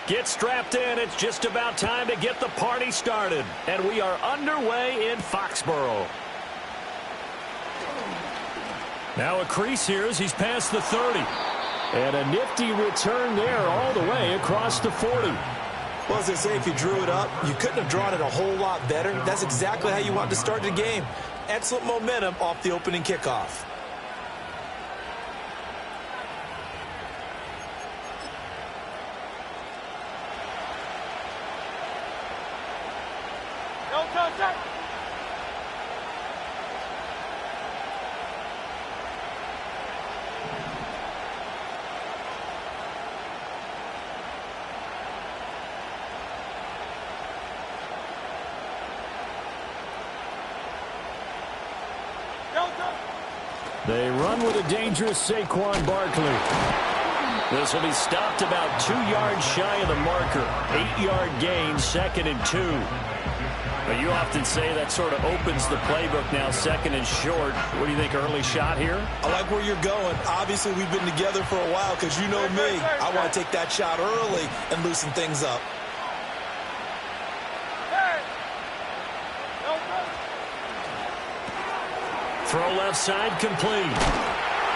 Get strapped in. It's just about time to get the party started. And we are underway in Foxborough. Now a crease here as he's past the 30. And a nifty return there all the way across the 40. Well, as they say, if you drew it up, you couldn't have drawn it a whole lot better. That's exactly how you want to start the game. Excellent momentum off the opening kickoff. They run with a dangerous Saquon Barkley. This will be stopped about 2 yards shy of the marker. 8-yard gain, 2nd and 2. But you often say that sort of opens the playbook now, 2nd and short. What do you think, early shot here? I like where you're going. Obviously, we've been together for a while because you know me. I want to take that shot early and loosen things up. Throw left side, complete.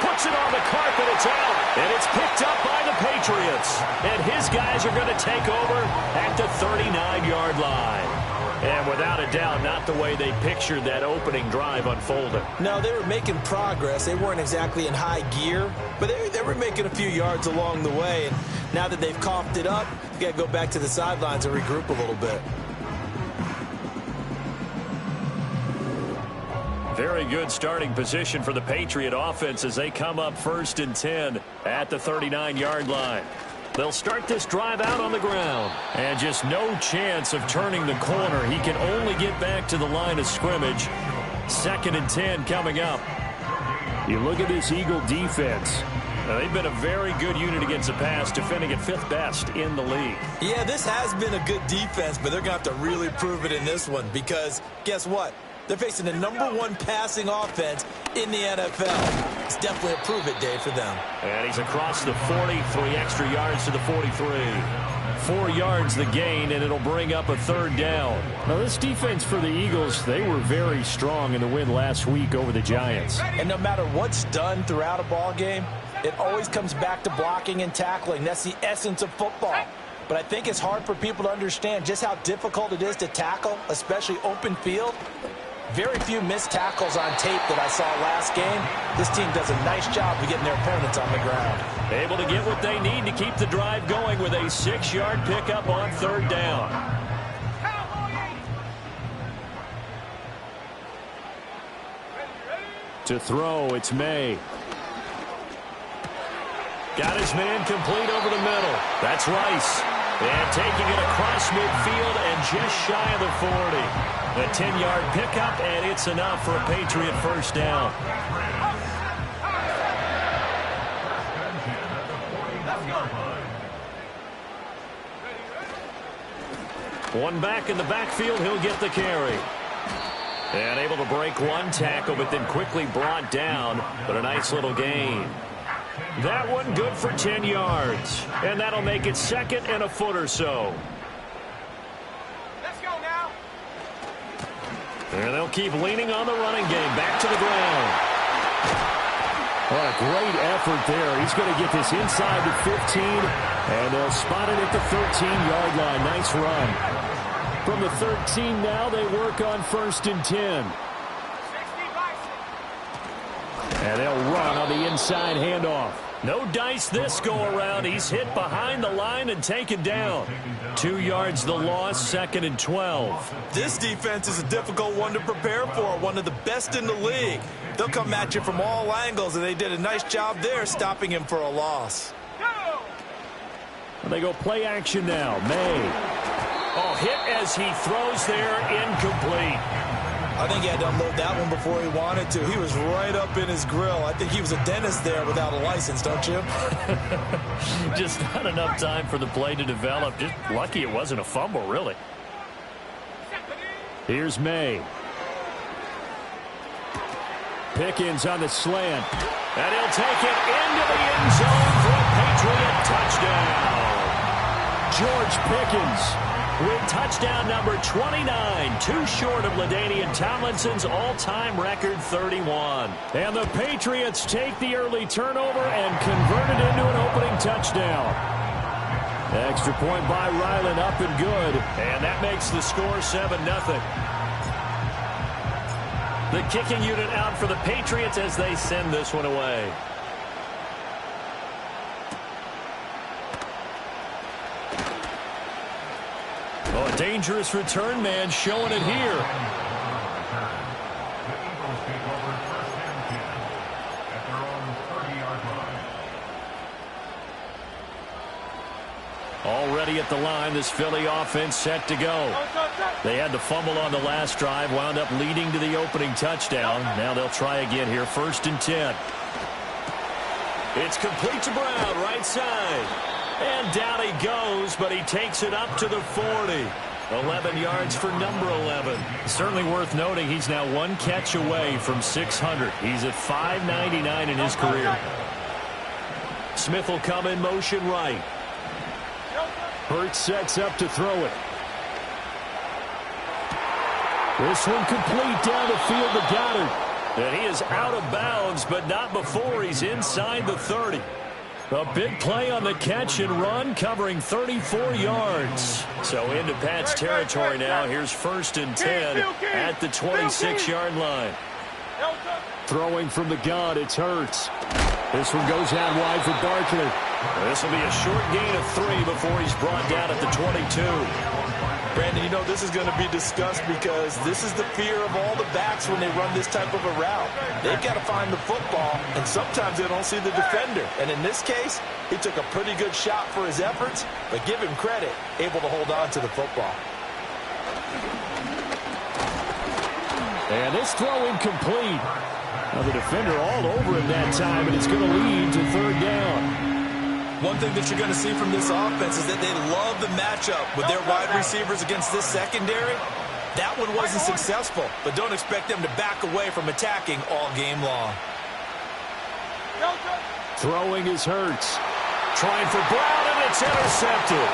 Puts it on the carpet, it's out. And it's picked up by the Patriots. And his guys are going to take over at the 39-yard line. And without a doubt, not the way they pictured that opening drive unfolding. No, they were making progress. They weren't exactly in high gear, but they were making a few yards along the way. And now that they've coughed it up, you got to go back to the sidelines and regroup a little bit. Very good starting position for the Patriot offense as they come up 1st and 10 at the 39-yard line. They'll start this drive out on the ground. And just no chance of turning the corner. He can only get back to the line of scrimmage. 2nd and 10 coming up. You look at this Eagle defense. Now, they've been a very good unit against the pass, defending at 5th best in the league. Yeah, this has been a good defense, but they're going to have to really prove it in this one because guess what? They're facing the #1 passing offense in the NFL. It's definitely a prove-it day for them. And he's across the 40, 3 extra yards to the 43. 4 yards the gain, and it'll bring up a 3rd down. Now, this defense for the Eagles, they were very strong in the win last week over the Giants. And no matter what's done throughout a ball game, it always comes back to blocking and tackling. That's the essence of football. But I think it's hard for people to understand just how difficult it is to tackle, especially open field. Very few missed tackles on tape that I saw last game. This team does a nice job of getting their opponents on the ground. Able to get what they need to keep the drive going with a 6-yard pickup on 3rd down. To throw, it's May. Got his man complete over the middle. That's Rice. And taking it across midfield and just shy of the 40. A 10-yard pickup, and it's enough for a Patriot 1st down. One back in the backfield, he'll get the carry. And able to break one tackle, but then quickly brought down. But a nice little gain. That one good for 10 yards. And that'll make it 2nd and a foot or so. And they'll keep leaning on the running game. Back to the ground. What a great effort there. He's going to get this inside the 15, and they'll spot it at the 13-yard line. Nice run. From the 13 now, they work on 1st and 10. And they'll run on the inside handoff. No dice this go-around. He's hit behind the line and taken down. 2 yards the loss, 2nd and 12. This defense is a difficult one to prepare for, one of the best in the league. They'll come at you from all angles, and they did a nice job there stopping him for a loss. And they go play action now. May. Oh, hit as he throws there, incomplete. I think he had to unload that one before he wanted to. He was right up in his grill. I think he was a dentist there without a license, don't you? Just not enough time for the play to develop. Just lucky it wasn't a fumble, really. Here's May. Pickens on the slant. And he'll take it into the end zone for a Patriot touchdown. George Pickens with touchdown number 29, too short of LaDainian Tomlinson's all-time record 31. And the Patriots take the early turnover and convert it into an opening touchdown. Extra point by Ryland, up and good. And that makes the score 7-0. The kicking unit out for the Patriots as they send this one away. Oh, a dangerous return man showing it here. Already at the line, this Philly offense set to go. They had the fumble on the last drive, wound up leading to the opening touchdown. Now they'll try again here, 1st and 10. It's complete to Brown, right side. And down he goes, but he takes it up to the 40. 11 yards for number 11. Certainly worth noting he's now 1 catch away from 600. He's at 599 in his career. Smith will come in motion right. Hurts sets up to throw it. This one complete down the field to Goddard. And he is out of bounds, but not before he's inside the 30. A big play on the catch and run, covering 34 yards. So into Pat's territory now. Here's 1st and 10 at the 26-yard line. Throwing from the gun, it's Hurts. This one goes out wide for Barkley. This will be a short gain of 3 before he's brought down at the 22. Brandon, you know this is going to be discussed because this is the fear of all the backs when they run this type of a route. They've got to find the football, and sometimes they don't see the defender. And in this case, he took a pretty good shot for his efforts, but give him credit, able to hold on to the football. And this throw incomplete. Now the defender all over him that time, and it's going to lead to 3rd down. One thing that you're going to see from this offense is that they love the matchup with their wide receivers against this secondary. That one wasn't successful, but don't expect them to back away from attacking all game long. Throwing is Hurts. Trying for Brown, and it's intercepted.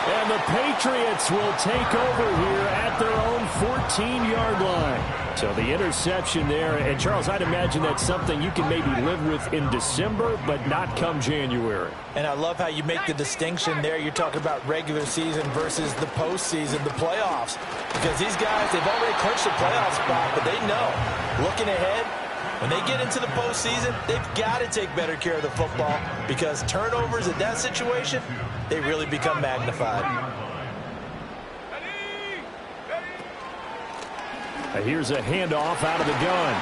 And the Patriots will take over here at their own 14-yard line. So the interception there, and Charles, I'd imagine that's something you can maybe live with in December, but not come January. And I love how you make the distinction there. You're talking about regular season versus the postseason, the playoffs. Because these guys, they've already clinched a playoff spot, but they know, looking ahead, when they get into the postseason, they've got to take better care of the football because turnovers in that situation, they really become magnified. Here's a handoff out of the gun.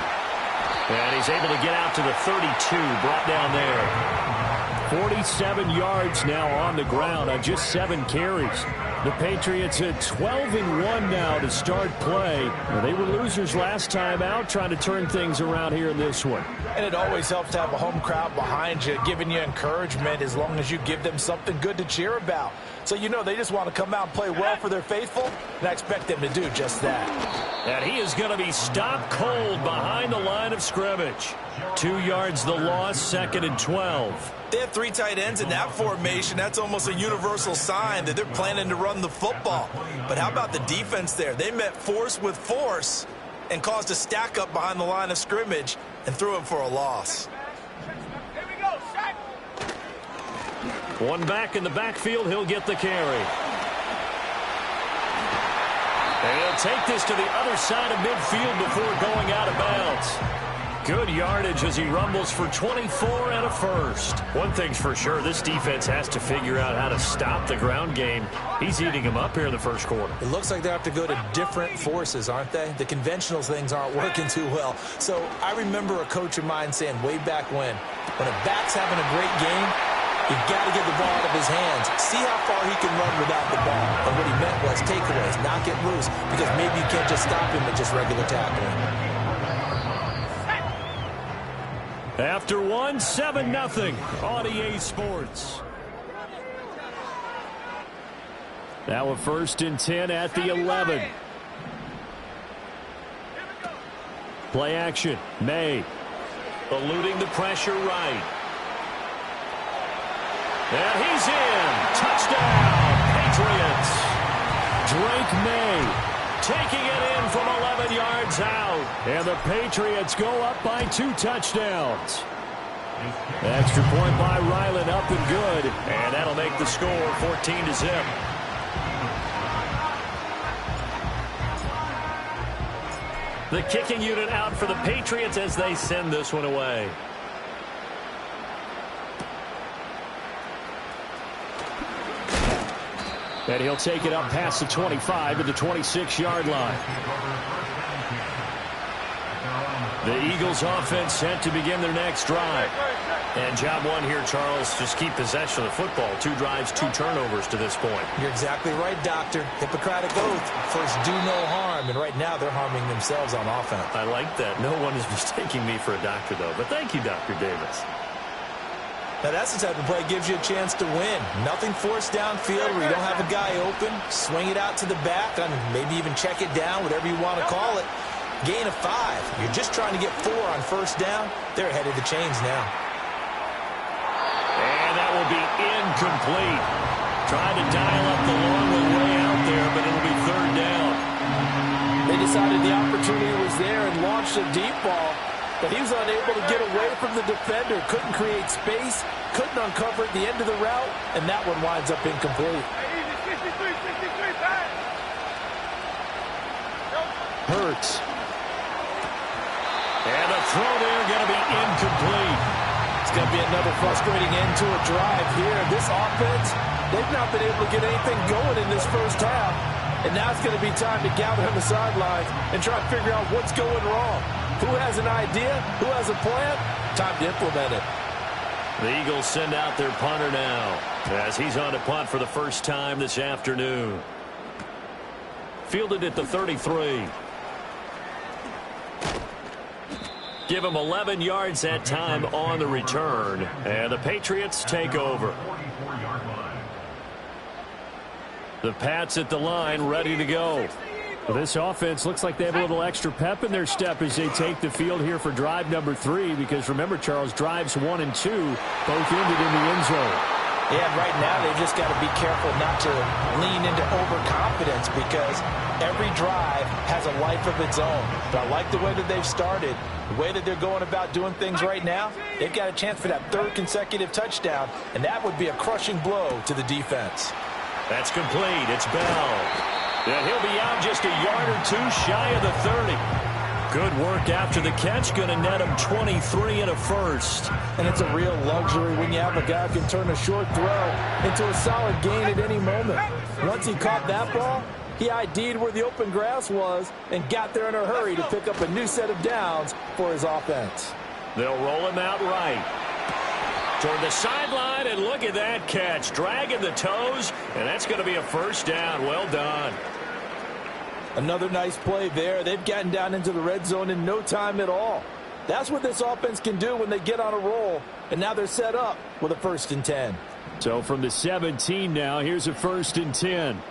And he's able to get out to the 32, brought down there. 47 yards now on the ground on just 7 carries. The Patriots at 12-1 now to start play. They were losers last time out, trying to turn things around here in this one. And it always helps to have a home crowd behind you, giving you encouragement as long as you give them something good to cheer about. So you know they just want to come out and play well for their faithful, and I expect them to do just that. And he is going to be stopped cold behind the line of scrimmage. 2 yards the loss, 2nd and 12. They have 3 tight ends in that formation. That's almost a universal sign that they're planning to run the football. But how about the defense there? They met force with force and caused a stack up behind the line of scrimmage and threw him for a loss. Here we go, sack. One back in the backfield, he'll get the carry. And he'll take this to the other side of midfield before going out of bounds. Good yardage as he rumbles for 24 and a first. One thing's for sure, this defense has to figure out how to stop the ground game. He's eating him up here in the first quarter. It looks like they have to go to different forces, aren't they? The conventional things aren't working too well. So I remember a coach of mine saying way back when a back's having a great game, you've got to get the ball out of his hands. See how far he can run without the ball. And what he meant was takeaways, not get loose, because maybe you can't just stop him with just regular tackling. After 7-0 on EA Sports. Now a 1st and 10 at the 11. Play action. May. Eluding the pressure right. And he's in. Touchdown. May. Taking it in from 11 yards out. And the Patriots go up by 2 touchdowns. Extra point by Ryland, up and good. And that'll make the score 14-0. The kicking unit out for the Patriots as they send this one away. And he'll take it up past the 25 to the 26-yard line. The Eagles offense set to begin their next drive. And job one here, Charles, just keep possession of the football. 2 drives, 2 turnovers to this point. You're exactly right, Doctor. Hippocratic oath. First, do no harm. And right now, they're harming themselves on offense. I like that. No one is mistaking me for a doctor, though. But thank you, Dr. Davis. Now, that's the type of play that gives you a chance to win. Nothing forced downfield where you don't have a guy open. Swing it out to the back, and maybe even check it down, whatever you want to call it. Gain of 5. You're just trying to get 4 on first down. They're ahead of the chains now. And that will be incomplete. Trying to dial up the long way out there, but it'll be 3rd down. They decided the opportunity was there and launched a deep ball. But he was unable to get away from the defender. Couldn't create space. Couldn't uncover at the end of the route. And that one winds up incomplete. Hurts. And the throw there going to be incomplete. It's going to be another frustrating end to a drive here. This offense, they've not been able to get anything going in this first half. And now it's going to be time to gather on the sidelines and try to figure out what's going wrong. Who has an idea? Who has a plan? Time to implement it. The Eagles send out their punter now as he's on to punt for the first time this afternoon. Fielded at the 33. Give him 11 yards that time on the return. And the Patriots take over. The Pats at the line, ready to go. Well, this offense looks like they have a little extra pep in their step as they take the field here for drive number 3. Because remember, Charles, drives 1 and 2 both ended in the end zone. Yeah, right now they've just got to be careful not to lean into overconfidence because every drive has a life of its own. But I like the way that they've started, the way that they're going about doing things right now. They've got a chance for that 3rd consecutive touchdown, and that would be a crushing blow to the defense. That's complete. It's Bell. And he'll be out just a yard or 2 shy of the 30. Good work after the catch. Going to net him 23 and a first. And it's a real luxury when you have a guy who can turn a short throw into a solid gain at any moment. Once he caught that ball, he ID'd where the open grass was and got there in a hurry to pick up a new set of downs for his offense. They'll roll him out right. Toward the sideline, and look at that catch. Dragging the toes, and that's going to be a first down. Well done. Another nice play there. They've gotten down into the red zone in no time at all. That's what this offense can do when they get on a roll. And now they're set up with a 1st and 10. So from the 17 now, here's a 1st and 10.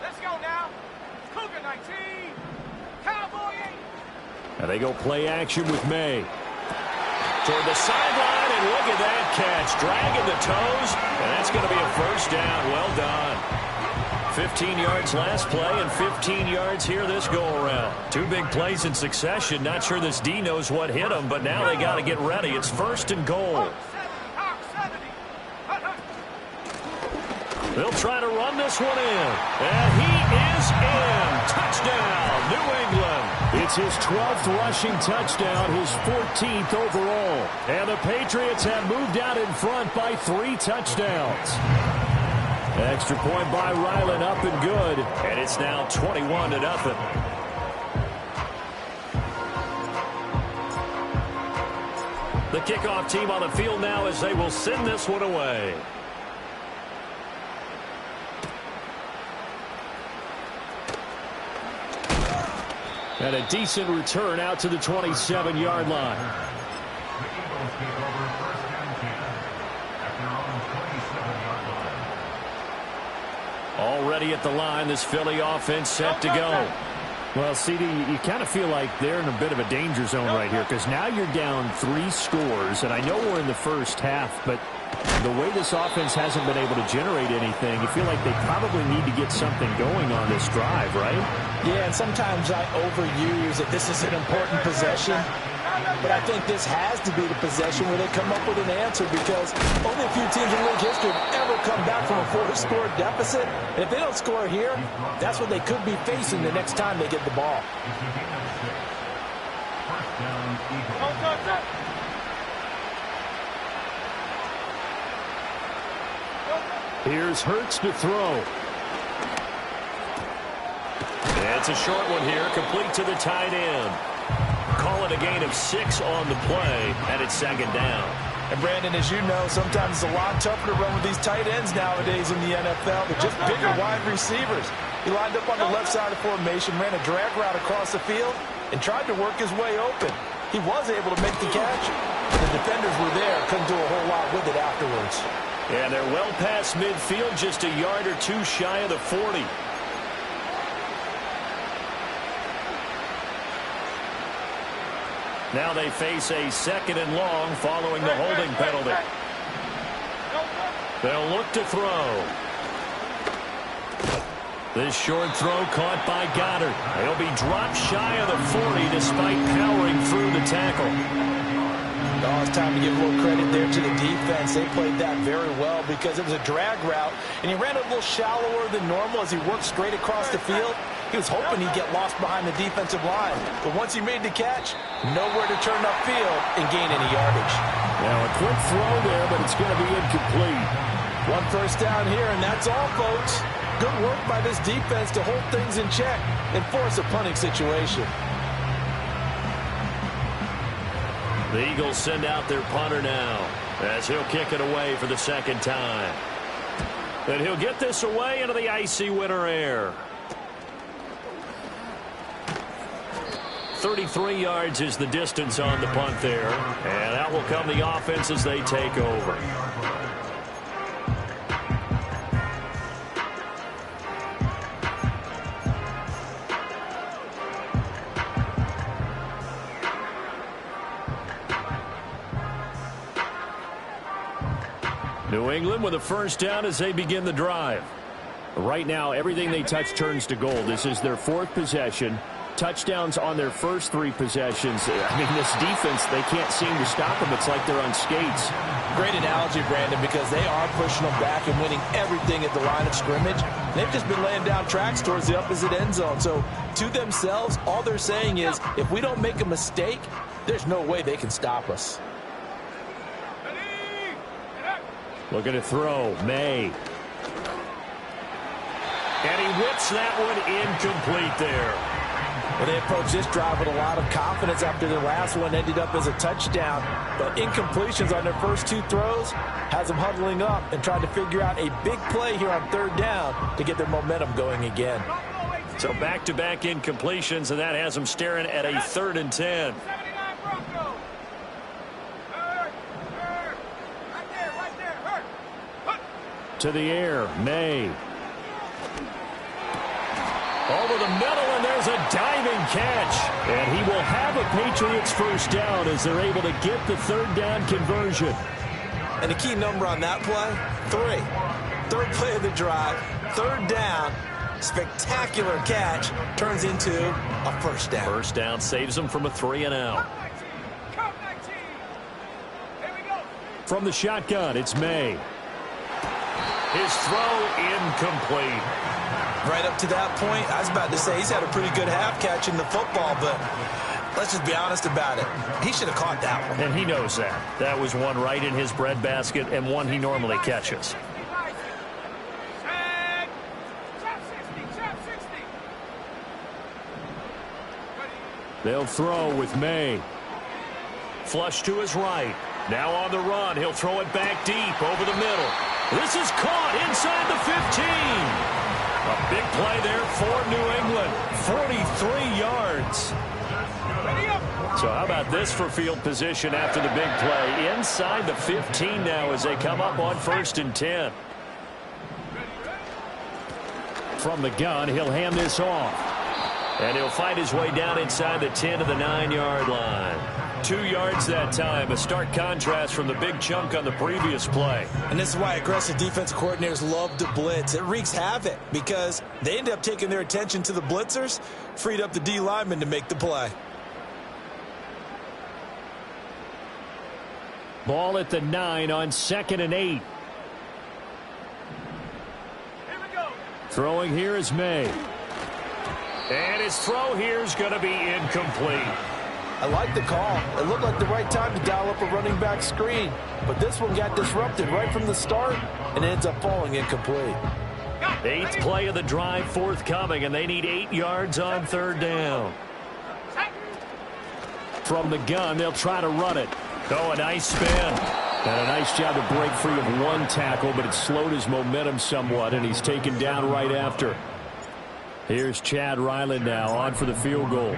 Let's go now. Cougar 19. Cowboy 8. And they go play action with May. Toward the sideline, and look at that catch. Dragging the toes, and that's going to be a first down. Well done. 15 yards last play and 15 yards here this go-around. 2 big plays in succession. Not sure this D knows what hit them, but now they got to get ready. It's 1st and goal. They'll try to run this one in. And he is in. Touchdown, New England. It's his 12th rushing touchdown, his 14th overall. And the Patriots have moved out in front by 3 touchdowns. Extra point by Ryland, up and good. And it's now 21-0. The kickoff team on the field now as they will send this one away. And a decent return out to the 27-yard line. Already at the line, this Philly offense set to go. Well, CD, you kind of feel like they're in a bit of a danger zone right here because now you're down 3 scores, and I know we're in the first half, but The way this offense hasn't been able to generate anything, you feel like they probably need to get something going on this drive, right? Yeah, and sometimes I overuse that this is an important possession. But I think this has to be the possession where they come up with an answer, because only a few teams in league history have ever come back from a 4-score deficit. And if they don't score here, that's what they could be facing the next time they get the ball. Here's Hurts to throw. It's a short one here, complete to the tight end. Call it a gain of 6 on the play, and it's second down. And Brandon, as you know, sometimes it's a lot tougher to run with these tight ends nowadays in the NFL. They're just bigger wide receivers. He lined up on the left side of formation, ran a drag route across the field, and tried to work his way open. He was able to make the catch. The defenders were there, couldn't do a whole lot with it afterwards. And they're well past midfield, just a yard or two shy of the 40. Now they face a second and long following the holding penalty. They'll look to throw. This short throw caught by Goddard. He'll be dropped shy of the 40 despite powering through the tackle. Oh, it's time to give a little credit there to the defense. They played that very well because it was a drag route, and he ran a little shallower than normal as he worked straight across the field. He was hoping he'd get lost behind the defensive line, but once he made the catch, nowhere to turn upfield and gain any yardage. Now a quick throw there, but it's going to be incomplete. One first down here, and that's all, folks. Good work by this defense to hold things in check and force a punting situation. The Eagles send out their punter now as he'll kick it away for the second time. And he'll get this away into the icy winter air. 33 yards is the distance on the punt there. And out will come the offense as they take over. New England with a first down as they begin the drive. Right now, everything they touch turns to gold. This is their fourth possession. Touchdowns on their first 3 possessions. I mean, this defense, they can't seem to stop them. It's like they're on skates. Great analogy, Brandon, because they are pushing them back and winning everything at the line of scrimmage. They've just been laying down tracks towards the opposite end zone. So, to themselves, all they're saying is, if we don't make a mistake, there's no way they can stop us. Looking to throw, May. And he whips that one incomplete there. Well, they approached this drive with a lot of confidence after their last one ended up as a touchdown. But incompletions on their first 2 throws has them huddling up and trying to figure out a big play here on third down to get their momentum going again. So back-to-back incompletions, and that has them staring at a 3rd and 10. To the air, May. Over the middle, and there's a diving catch. And he will have a Patriots first down as they're able to get the 3rd down conversion. And the key number on that play, 3. 3rd play of the drive, 3rd down, spectacular catch, turns into a first down. First down saves them from a 3 and out. From the shotgun, it's May. His throw incomplete. Right up to that point, I was about to say he's had a pretty good half catching the football, but let's just be honest about it. He should have caught that one. And he knows that. That was one right in his breadbasket and one he normally catches. They'll throw with May. Flush to his right. Now on the run. He'll throw it back deep over the middle. This is caught inside the 15. A big play there for New England. 43 yards. So how about this for field position after the big play? Inside the 15 now as they come up on 1st and 10. From the gun, he'll hand this off. And he'll fight his way down inside the 10 to the 9-yard line. 2 yards that time. A stark contrast from the big chunk on the previous play. And this is why aggressive defense coordinators love to blitz. It wreaks havoc because they end up taking their attention to the blitzers, freed up the D lineman to make the play. Ball at the 9 on 2nd and 8. Throwing here is May. And his throw here is going to be incomplete. I like the call. It looked like the right time to dial up a running back screen. But this one got disrupted right from the start and ends up falling incomplete. 8th play of the drive forthcoming, and they need 8 yards on 3rd down. From the gun, they'll try to run it. Oh, a nice spin. And a nice job to break free of one tackle, but it slowed his momentum somewhat, and he's taken down right after. Here's Chad Ryland now on for the field goal.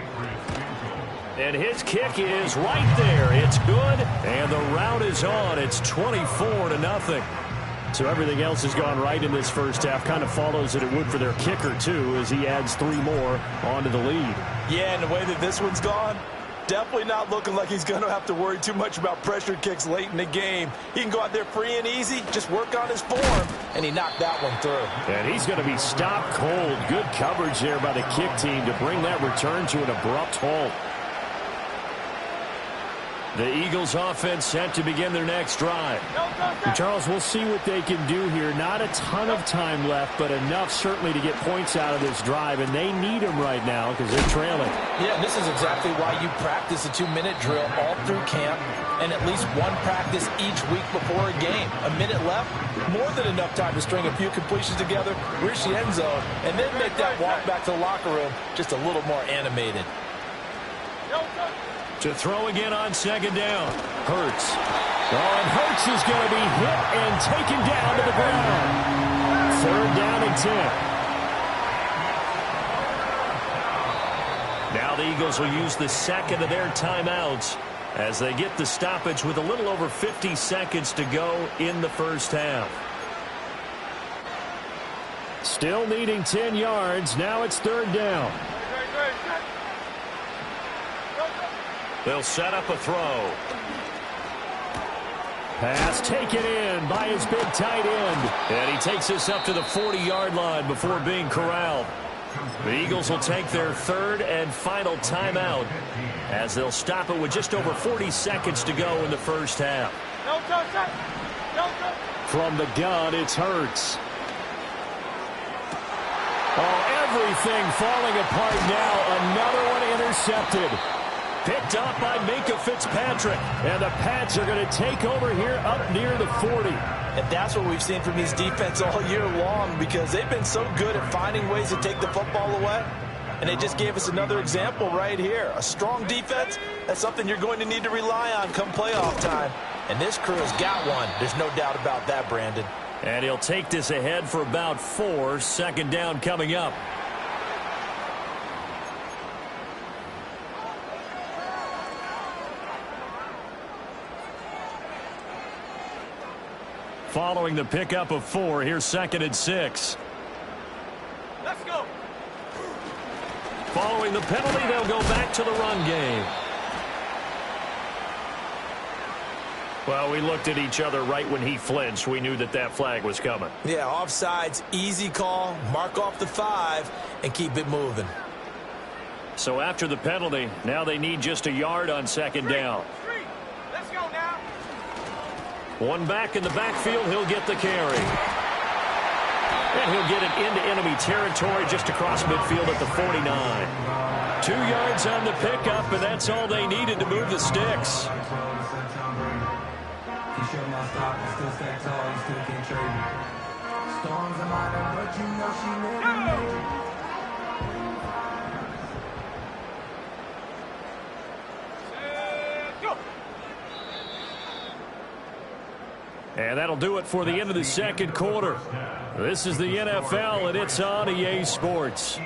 And his kick is right there. It's good, and the route is on. It's 24-0. So everything else has gone right in this first half. Kind of follows that it would for their kicker, too, as he adds 3 more onto the lead. Yeah, and the way that this one's gone, definitely not looking like he's going to have to worry too much about pressure kicks late in the game. He can go out there free and easy, just work on his form, and he knocked that one through. And he's going to be stopped cold. Good coverage there by the kick team to bring that return to an abrupt halt. The Eagles offense set to begin their next drive. And Charles, we'll see what they can do here. Not a ton of time left, but enough certainly to get points out of this drive, and they need them right now because they're trailing. Yeah, and this is exactly why you practice a 2-minute drill all through camp and at least one practice each week before a game. A minute left, more than enough time to string a few completions together, reach the end zone, and then make that walk back to the locker room just a little more animated. To throw again on 2nd down. Hurts. Oh, and Hurts is going to be hit and taken down to the ground. 3rd down and 10. Now the Eagles will use the 2nd of their timeouts as they get the stoppage with a little over 50 seconds to go in the first half. Still needing 10 yards. Now it's 3rd down. They'll set up a throw. Pass taken in by his big tight end. And he takes this up to the 40-yard line before being corralled. The Eagles will take their 3rd and final timeout as they'll stop it with just over 40 seconds to go in the first half. From the gun, it's Hurts. Oh, everything falling apart now. Another one intercepted. Picked up by Minkah Fitzpatrick. And the Pats are going to take over here up near the 40. And that's what we've seen from this defense all year long because they've been so good at finding ways to take the football away. And they just gave us another example right here. A strong defense, that's something you're going to need to rely on come playoff time. And this crew has got one. There's no doubt about that, Brandon. And he'll take this ahead for about 4. 2nd down coming up. Following the pickup of 4, here's 2nd and 6. Let's go. Following the penalty, they'll go back to the run game. Well, we looked at each other right when he flinched. We knew that that flag was coming. Yeah, offsides, easy call, mark off the 5, and keep it moving. So after the penalty, now they need just a yard on 2nd down. Let's go now. One back in the backfield, he'll get the carry. And he'll get it into enemy territory just across midfield at the 49. 2 yards on the pickup, and that's all they needed to move the sticks. And that'll do it for the end of the 2nd quarter. This is the NFL, and it's on EA Sports.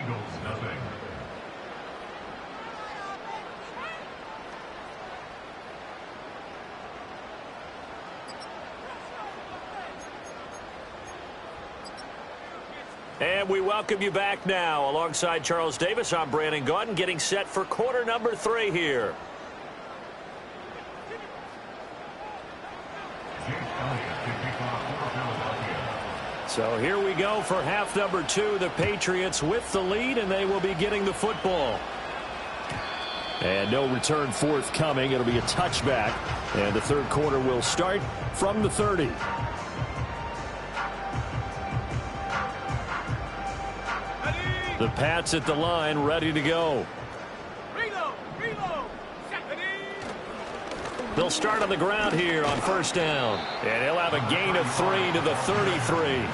And we welcome you back now. Alongside Charles Davis, I'm Brandon Gaudin, getting set for quarter number 3 here. So here we go for half number 2. The Patriots with the lead, and they will be getting the football. And no return forthcoming. It'll be a touchback. And the third quarter will start from the 30. The Pats at the line, ready to go. They'll start on the ground here on first down. And he'll have a gain of 3 to the 33.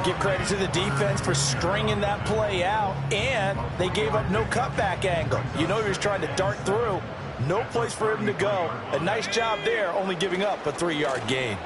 Give credit to the defense for stringing that play out, and they gave up no cutback angle. You know he was trying to dart through. No place for him to go. A nice job there, only giving up a 3-yard gain.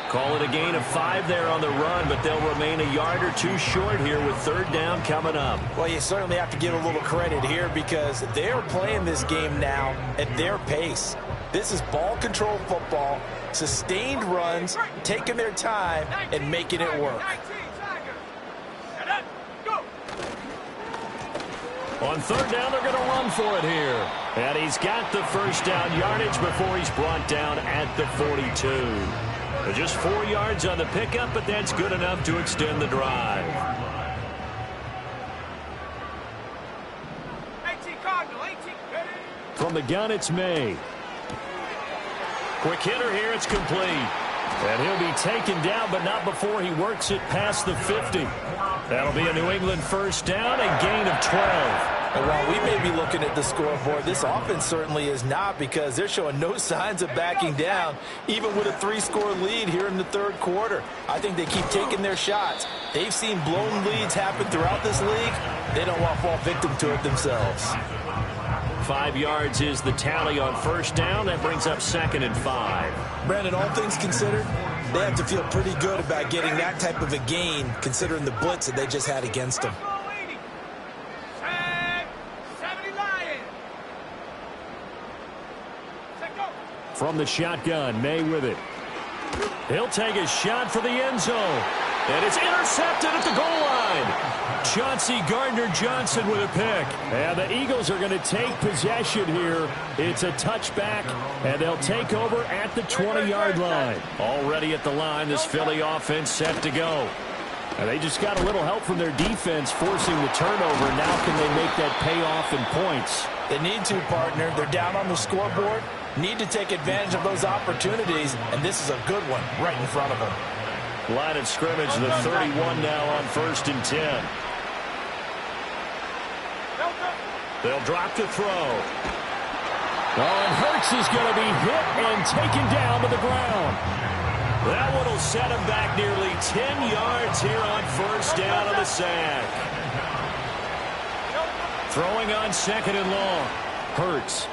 Call it a gain of 5 there on the run, but they'll remain a yard or 2 short here with third down coming up. Well, you certainly have to give a little credit here because they're playing this game now at their pace. This is ball control football, sustained runs, taking their time and making it work. On third down, they're going to run for it here. And he's got the first down yardage before he's brought down at the 42. Just 4 yards on the pickup, but that's good enough to extend the drive. 18 Cardinal, 18. Ready? From the gun, it's May. Quick hitter here, it's complete. And he'll be taken down, but not before he works it past the 50. That'll be a New England first down, a gain of 12. And while we may be looking at the scoreboard, this offense certainly is not because they're showing no signs of backing down, even with a 3-score lead here in the third quarter. I think they keep taking their shots. They've seen blown leads happen throughout this league. They don't want to fall victim to it themselves. 5 yards is the tally on first down. That brings up 2nd and 5. Brandon, all things considered, they have to feel pretty good about getting that type of a gain, considering the blitz that they just had against them. From the shotgun, May with it. He'll take a shot for the end zone. And it's intercepted at the goal line. Chauncey Gardner-Johnson with a pick. And the Eagles are going to take possession here. It's a touchback, and they'll take over at the 20-yard line. Already at the line, this Philly offense set to go. And they just got a little help from their defense forcing the turnover. Now can they make that pay off in points? They need to, partner. They're down on the scoreboard. Need to take advantage of those opportunities, and this is a good one right in front of them. Line of scrimmage, the 31 now on 1st and 10. They'll drop to throw. Oh, and Hurts is going to be hit and taken down to the ground. That one will set him back nearly 10 yards here on first down on the sack. Throwing on 2nd and long. Hurts.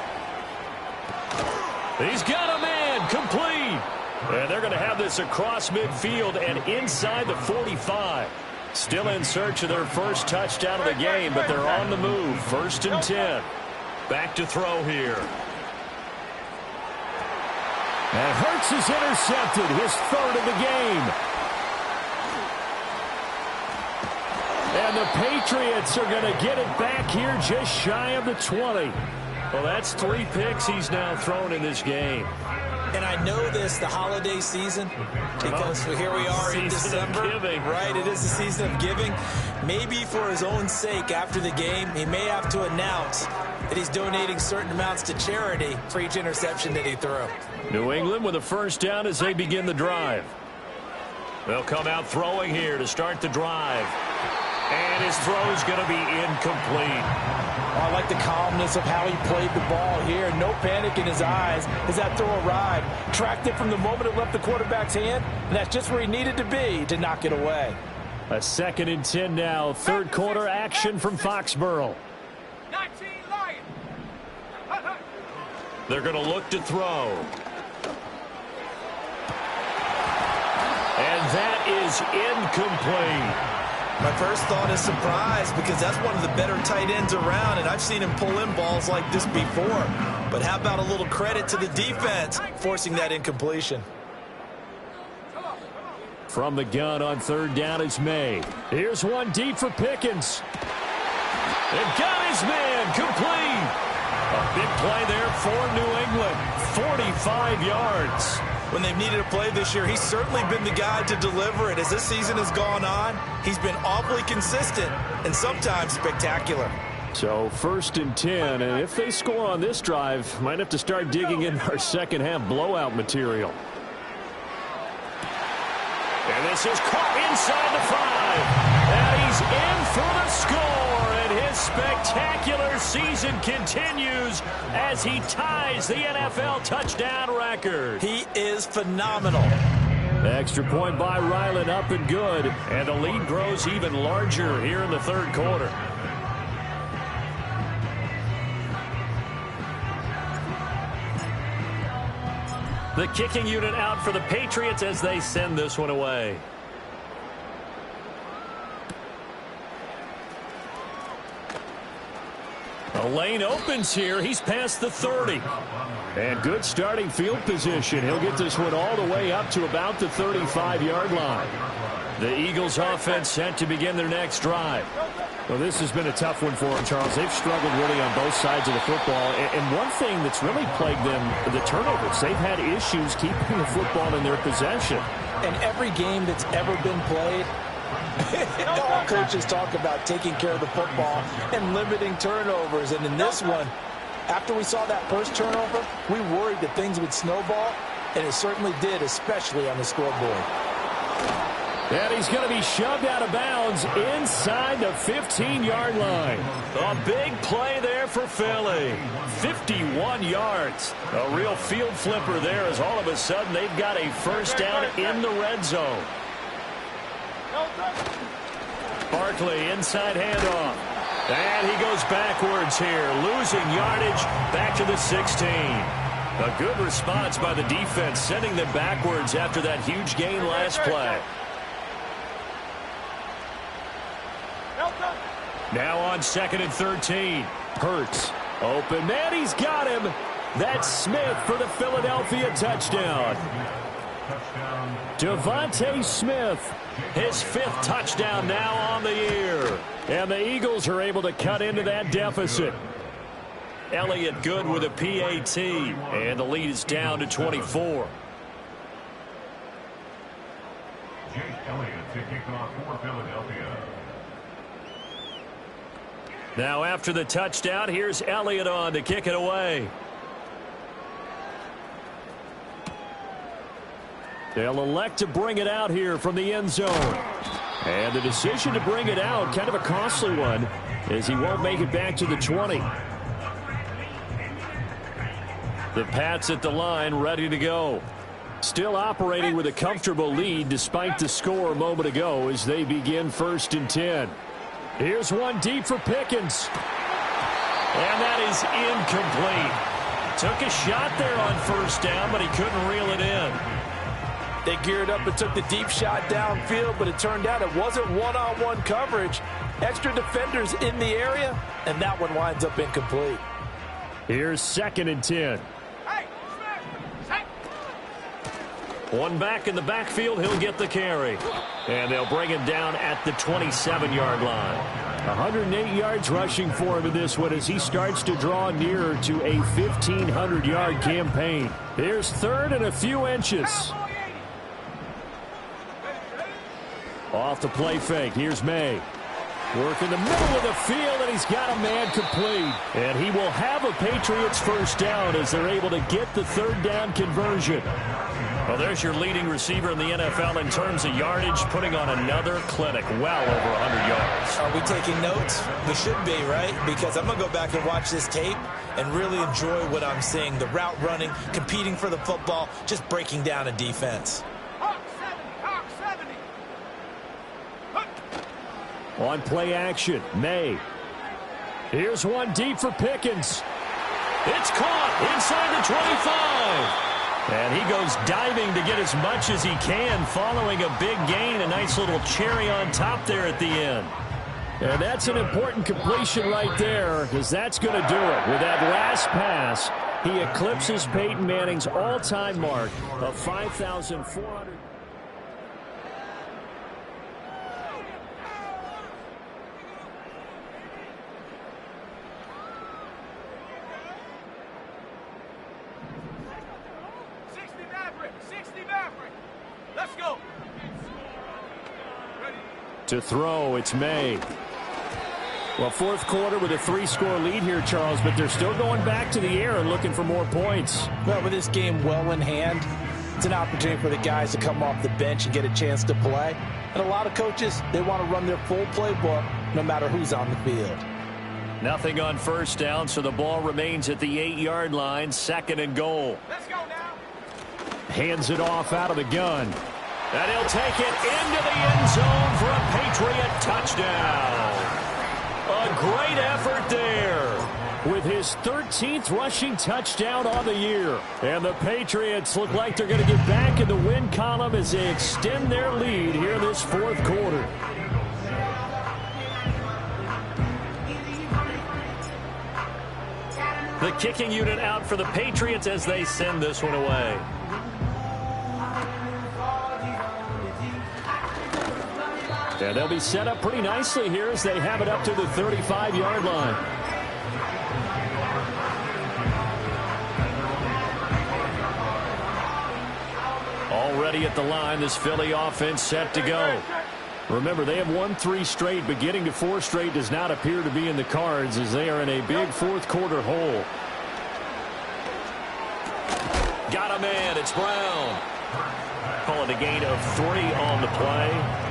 He's got a man, complete. And they're going to have this across midfield and inside the 45. Still in search of their first touchdown of the game, but they're on the move. 1st and 10. Back to throw here. And Hurts is intercepted, his 3rd of the game. And the Patriots are going to get it back here just shy of the 20. Well, that's 3 picks he's now thrown in this game. And I know this, the holiday season, because here we are in December. Right, it is the season of giving. Maybe for his own sake after the game, he may have to announce that he's donating certain amounts to charity for each interception that he threw. New England with a first down as they begin the drive. They'll come out throwing here to start the drive. And his throw's going to be incomplete. I like the calmness of how he played the ball here. No panic in his eyes as that throw arrived. Tracked it from the moment it left the quarterback's hand, and that's just where he needed to be to knock it away. A 2nd and 10 now. Third quarter action from Foxborough. 19 Lions. They're going to look to throw. And that is incomplete. My first thought is surprise because that's one of the better tight ends around, and I've seen him pull in balls like this before. But how about a little credit to the defense forcing that incompletion? From the gun on third down, it's May. Here's one deep for Pickens. And got his man complete. A big play there for New England. 45 yards. when they've needed a play this year, he's certainly been the guy to deliver it. As this season has gone on, he's been awfully consistent and sometimes spectacular. So 1st and 10, and if they score on this drive, might have to start digging in our second half blowout material. And this is caught inside the 5. And he's in for the score. And his spectacular season continues as he ties the NFL touchdown record. He is phenomenal. Extra point by Ryland, up and good. And the lead grows even larger here in the third quarter. The kicking unit out for the Patriots as they send this one away. A lane opens here. He's past the 30. And good starting field position. He'll get this one all the way up to about the 35-yard line. The Eagles offense set to begin their next drive. Well, this has been a tough one for them, Charles. They've struggled really on both sides of the football. And one thing that's really plagued them, the turnovers. They've had issues keeping the football in their possession. And every game that's ever been played, all coaches talk about taking care of the football and limiting turnovers. And in this one, after we saw that first turnover, we worried that things would snowball, and it certainly did, especially on the scoreboard. And he's going to be shoved out of bounds inside the 15-yard line. A big play there for Philly. 51 yards. A real field flipper there as all of a sudden they've got a first down in the red zone. Barkley, inside handoff. And he goes backwards here, losing yardage back to the 16. A good response by the defense, sending them backwards after that huge gain last play. Now on 2nd and 13. Hurts. Open man, he's got him. That's Smith for the Philadelphia touchdown. Devontae Smith, his 5th touchdown now on the year. And the Eagles are able to cut into that deficit. Elliott good with a PAT. And the lead is down to 24. Jake Elliott to kick off for Philadelphia. Now after the touchdown, here's Elliott on to kick it away. They'll elect to bring it out here from the end zone. And the decision to bring it out, kind of a costly one, as he won't make it back to the 20. The Pats at the line, ready to go. Still operating with a comfortable lead despite the score a moment ago as they begin 1st and 10. Here's one deep for Pickens. And that is incomplete. Took a shot there on 1st down, but he couldn't reel it in. They geared up and took the deep shot downfield, but it turned out it wasn't one-on-one coverage. Extra defenders in the area, and that one winds up incomplete. Here's 2nd and 10. One back in the backfield, he'll get the carry. And they'll bring him down at the 27-yard line. 108 yards rushing for him in this one as he starts to draw nearer to a 1,500-yard campaign. Here's 3rd and a few inches. Off the play fake, here's May. Work in the middle of the field, and he's got a man complete. And he will have a Patriots first down as they're able to get the 3rd down conversion. Well, there's your leading receiver in the NFL in terms of yardage, putting on another clinic, well over 100 yards. Are we taking notes? We should be, right? Because I'm going to go back and watch this tape and really enjoy what I'm seeing. The route running, competing for the football, just breaking down a defense. On play action, May. Here's one deep for Pickens. It's caught inside the 25. And he goes diving to get as much as he can following a big gain. A nice little cherry on top there at the end. And that's an important completion right there because that's going to do it. With that last pass, he eclipses Peyton Manning's all-time mark of 5,400. To throw, it's May. Well, fourth quarter with a 3-score lead here, Charles, but they're still going back to the air and looking for more points. Well, with this game well in hand, it's an opportunity for the guys to come off the bench and get a chance to play. And a lot of coaches, they want to run their full playbook no matter who's on the field. Nothing on first down, so the ball remains at the 8-yard line, 2nd and goal. Let's go now. Hands it off out of the gun. And he'll take it into the end zone for a Patriot touchdown. A great effort there with his 13th rushing touchdown on the year. And the Patriots look like they're going to get back in the win column as they extend their lead here this fourth quarter. The kicking unit out for the Patriots as they send this one away. And they'll be set up pretty nicely here as they have it up to the 35-yard line. Already at the line, this Philly offense set to go. Remember, they have won 3 straight, but getting to 4 straight does not appear to be in the cards as they are in a big fourth quarter hole. Got a man, it's Brown. Call it a gain of 3 on the play,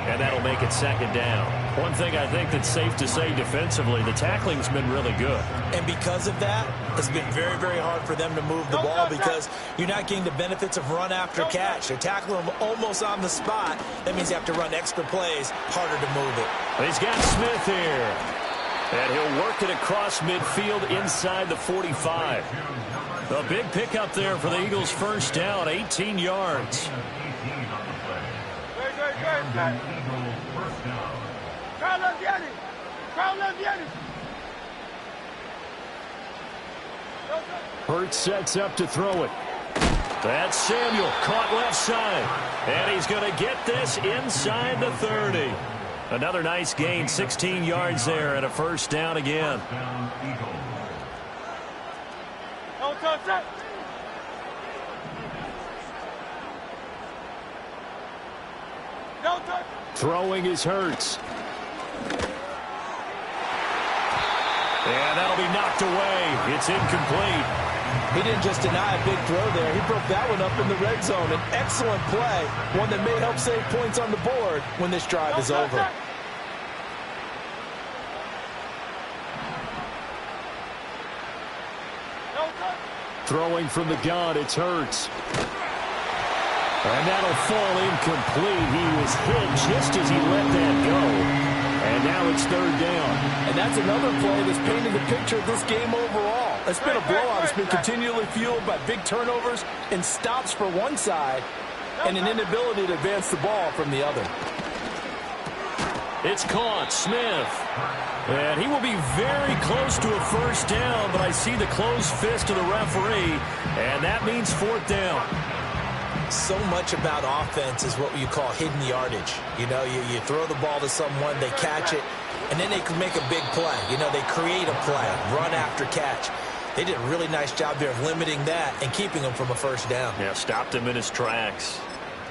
and that'll make it 2nd down. One thing I think that's safe to say defensively, the tackling's been really good. And because of that, it's been very, very hard for them to move the ball because you're not getting the benefits of run after catch. They're tackling them almost on the spot. That means you have to run extra plays, harder to move it. He's got Smith here. And he'll work it across midfield inside the 45. A big pickup there for the Eagles' first down, 18 yards. Hurts sets up to throw it. That's Samuel, caught left side. And he's going to get this inside the 30. Another nice gain, 16 yards there, and a first down again. Throwing is Hurts. And that'll be knocked away. It's incomplete. He didn't just deny a big throw there. He broke that one up in the red zone. An excellent play, one that may help save points on the board when this drive is over. Throwing from the gun, it's Hurts. And that'll fall incomplete. He was hit just as he let that go. And now it's 3rd down. And that's another play that's painted the picture of this game overall. It's been a blowout. It's been continually fueled by big turnovers and stops for one side and an inability to advance the ball from the other. It's caught. Smith. And he will be very close to a first down, but I see the closed fist of the referee, and that means 4th down. So much about offense is what you call hidden yardage. You know, you throw the ball to someone, they catch it, and then they can make a big play. You know, they create a play, run after catch. They did a really nice job there of limiting that and keeping him from a first down. Yeah, stopped him in his tracks.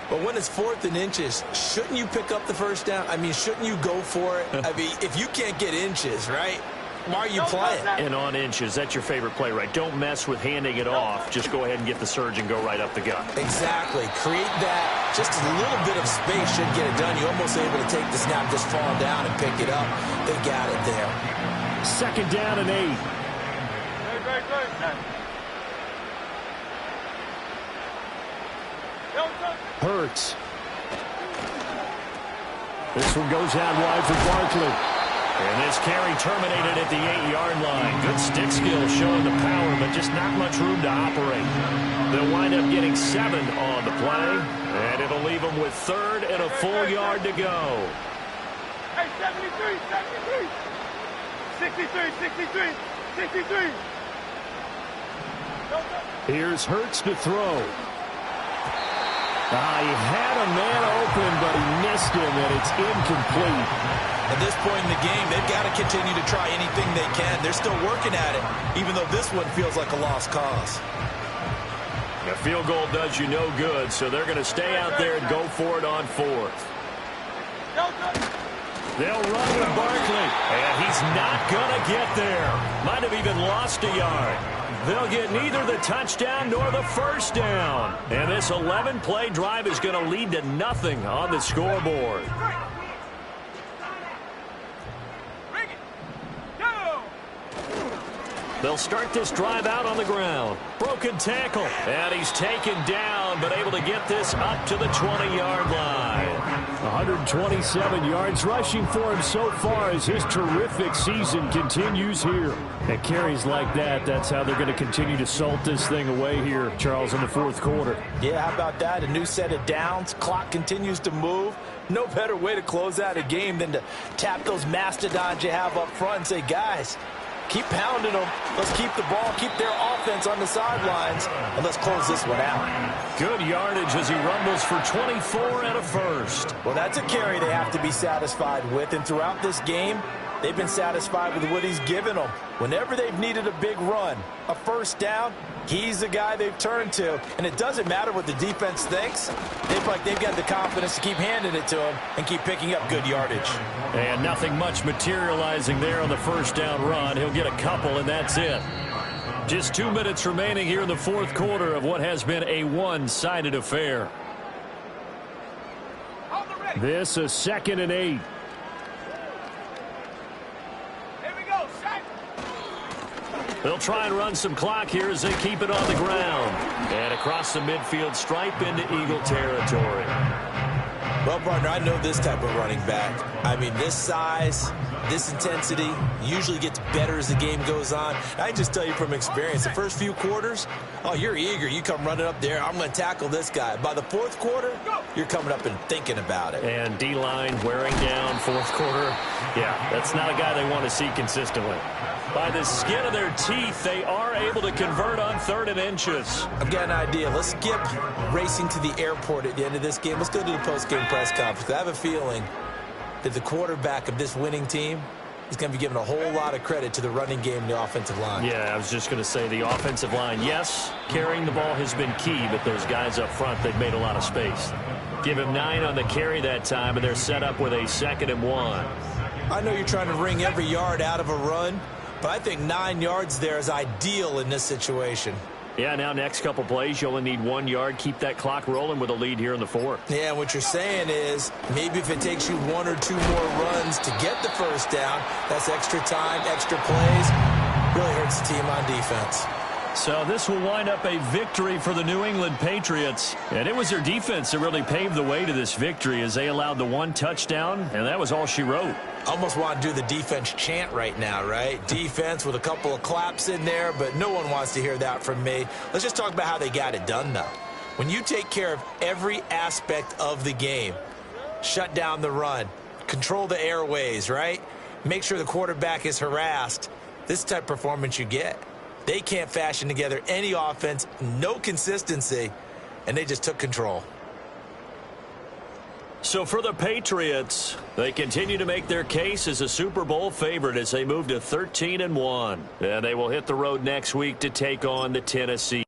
But when it's 4th and inches, shouldn't you pick up the first down? I mean, shouldn't you go for it? I mean, if you can't get inches, right, why are you playing? And on inches, that's your favorite play, right? Don't mess with handing it off. Just go ahead and get the surge and go right up the gut. Exactly. Create that. Just a little bit of space should get it done. You're almost able to take the snap, just fall down and pick it up. They got it there. 2nd down and 8. Hurts. This one goes out wide for Barkley. And this carry terminated at the 8-yard line. Good stick skill showing the power, but just not much room to operate. They'll wind up getting 7 on the play, and it'll leave them with 3rd and a full yard to go. Hey, 73, 63. 63. Here's Hurts to throw. He had a man open, but he missed him, and it's incomplete. At this point in the game, they've got to continue to try anything they can. They're still working at it, even though this one feels like a lost cause. A field goal does you no good, so they're going to stay out there and go for it on 4th. They'll run with Barkley, and he's not going to get there. Might have even lost a yard. They'll get neither the touchdown nor the first down. And this 11-play drive is going to lead to nothing on the scoreboard. They'll start this drive out on the ground. Broken tackle. And he's taken down, but able to get this up to the 20-yard line. 127 yards rushing for him so far as his terrific season continues here. And carries like that, that's how they're going to continue to salt this thing away here, Charles, in the fourth quarter. Yeah, how about that? A new set of downs. Clock continues to move. No better way to close out a game than to tap those mastodons you have up front and say, guys, keep pounding them. Let's keep the ball, keep their offense on the sidelines, and let's close this one out. Good yardage as he rumbles for 24 and a first. Well, that's a carry they have to be satisfied with, and throughout this game, they've been satisfied with what he's given them. Whenever they've needed a big run, a first down, he's the guy they've turned to. And it doesn't matter what the defense thinks. They feel like they've got the confidence to keep handing it to him and keep picking up good yardage. And nothing much materializing there on the first down run. He'll get a couple, and that's it. Just 2 minutes remaining here in the fourth quarter of what has been a one-sided affair. This is 2nd and 8. They'll try and run some clock here as they keep it on the ground. And across the midfield stripe into Eagle territory. Well, partner, I know this type of running back. I mean, this size, this intensity usually gets better as the game goes on. I just tell you from experience, the first few quarters, oh, you're eager. You come running up there, I'm going to tackle this guy. By the fourth quarter, you're coming up and thinking about it. And D-line wearing down fourth quarter. Yeah, that's not a guy they want to see consistently. By the skin of their teeth, they are able to convert on 3rd and inches. I've got an idea. Let's skip racing to the airport at the end of this game. Let's go to the post-game press conference. I have a feeling that the quarterback of this winning team is going to be given a whole lot of credit to the running game and the offensive line. Yeah, I was just going to say the offensive line, yes, carrying the ball has been key, but those guys up front, they've made a lot of space. Give him 9 on the carry that time, and they're set up with a 2nd and 1. I know you're trying to wring every yard out of a run, but I think 9 yards there is ideal in this situation. Yeah, now next couple plays, you only need 1 yard. Keep that clock rolling with a lead here in the fourth. Yeah, what you're saying is maybe if it takes you 1 or 2 more runs to get the first down, that's extra time, extra plays. Really hurts the team on defense. So this will wind up a victory for the New England Patriots. And it was their defense that really paved the way to this victory as they allowed the 1 touchdown, and that was all she wrote. Almost want to do the defense chant right now, right? Defense with a couple of claps in there, but no one wants to hear that from me. Let's just talk about how they got it done, though. When you take care of every aspect of the game, shut down the run, control the airways, right? Make sure the quarterback is harassed. This type of performance you get. They can't fashion together any offense, no consistency, and they just took control. So for the Patriots, they continue to make their case as a Super Bowl favorite as they move to 13 and 1. And they will hit the road next week to take on the Tennessee.